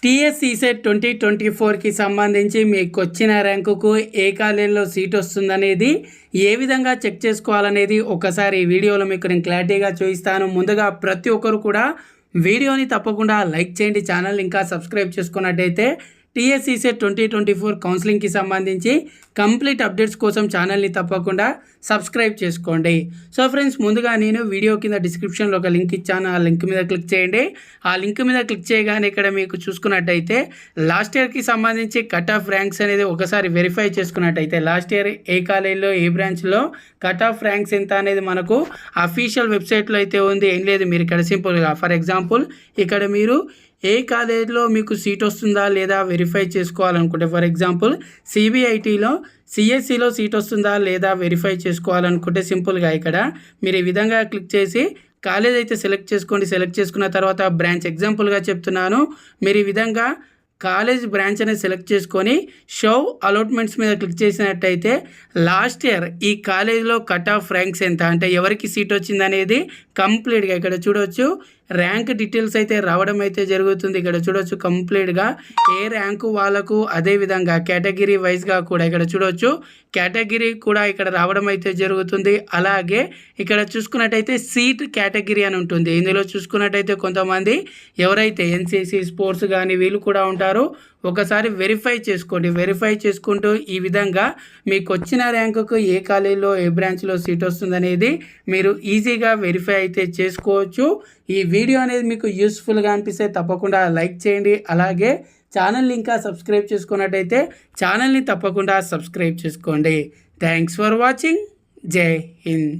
టీఎస్ఈసెట్ 2024కి సంబంధించి మీకు వచ్చిన ర్యాంకుకు ఏ కాలేజీలో సీట్ వస్తుందనేది ఏ విధంగా చెక్ చేసుకోవాలనేది ఒకసారి ఈ వీడియోలో మీకు నేను క్లారిటీగా చూపిస్తాను. ముందుగా ప్రతి ఒక్కరు కూడా వీడియోని తప్పకుండా లైక్ చేయండి. ఛానల్ ఇంకా సబ్స్క్రైబ్ చేసుకున్నట్టయితే టీఎస్ఈసెట్ 2024 కౌన్సిలింగ్కి సంబంధించి కంప్లీట్ అప్డేట్స్ కోసం ఛానల్ని తప్పకుండా సబ్స్క్రైబ్ చేసుకోండి. సో ఫ్రెండ్స్, ముందుగా నేను వీడియో కింద డిస్క్రిప్షన్లో ఒక లింక్ ఇచ్చాను. ఆ లింక్ మీద క్లిక్ చేయండి. ఆ లింక్ మీద క్లిక్ చేయగానే ఇక్కడ మీకు చూసుకున్నట్టయితే లాస్ట్ ఇయర్కి సంబంధించి కట్ ఆఫ్ ర్యాంక్స్ అనేది ఒకసారి వెరిఫై చేసుకున్నట్టయితే లాస్ట్ ఇయర్ ఏ కాలేజీలో ఏ బ్రాంచ్లో కట్ ఆఫ్ ర్యాంక్స్ ఎంత అనేది మనకు అఫీషియల్ వెబ్సైట్లో అయితే ఉంది. ఏం లేదు, మీరు ఇక్కడ సింపుల్గా ఫర్ ఎగ్జాంపుల్ ఇక్కడ మీరు ఏ కాలేజ్లో మీకు సీట్ వస్తుందా లేదా వెరిఫై చేసుకోవాలనుకుంటే, ఫర్ ఎగ్జాంపుల్ సిబిఐటీలో సిఎస్సిలో సీట్ వస్తుందా లేదా వెరిఫై చేసుకోవాలనుకుంటే సింపుల్గా ఇక్కడ మీరు ఈ విధంగా క్లిక్ చేసి కాలేజ్ అయితే సెలెక్ట్ చేసుకోండి. సెలెక్ట్ చేసుకున్న తర్వాత బ్రాంచ్, ఎగ్జాంపుల్గా చెప్తున్నాను, మీరు ఈ విధంగా కాలేజ్ బ్రాంచ్ అనేది సెలెక్ట్ చేసుకొని షో అలాట్మెంట్స్ మీద క్లిక్ చేసినట్టయితే లాస్ట్ ఇయర్ ఈ కాలేజీలో కట్ ఆఫ్ ర్యాంక్స్ ఎంత అంటే ఎవరికి సీట్ వచ్చింది అనేది కంప్లీట్గా ఇక్కడ చూడవచ్చు. ర్యాంక్ డీటెయిల్స్ అయితే రావడం అయితే జరుగుతుంది. ఇక్కడ చూడవచ్చు కంప్లీట్గా ఏ ర్యాంకు వాళ్ళకు, అదేవిధంగా కేటగిరీ వైజ్గా కూడా ఇక్కడ చూడవచ్చు కేటగిరీ కూడా ఇక్కడ రావడం అయితే జరుగుతుంది. అలాగే ఇక్కడ చూసుకున్నట్టయితే సీట్ కేటగిరీ అని ఉంటుంది. ఇందులో చూసుకున్నట్టయితే కొంతమంది ఎవరైతే ఎన్సీసీ స్పోర్ట్స్ కానీ వీళ్ళు కూడా ఉంటారో ఒకసారి వెరిఫై చేసుకోండి. వెరిఫై చేసుకుంటూ ఈ విధంగా మీకు వచ్చిన ర్యాంకుకు ఏ కాలేజీలో ఏ బ్రాంచ్లో సీట్ వస్తుందనేది మీరు ఈజీగా వెరిఫై అయితే చేసుకోవచ్చు. ఈ వీడియో అనేది మీకు యూస్ఫుల్గా అనిపిస్తే తప్పకుండా లైక్ చేయండి. అలాగే ఛానల్ని ఇంకా సబ్స్క్రైబ్ చేసుకున్నట్టయితే ఛానల్ని తప్పకుండా సబ్స్క్రైబ్ చేసుకోండి. Thanks for watching. జై హింద్.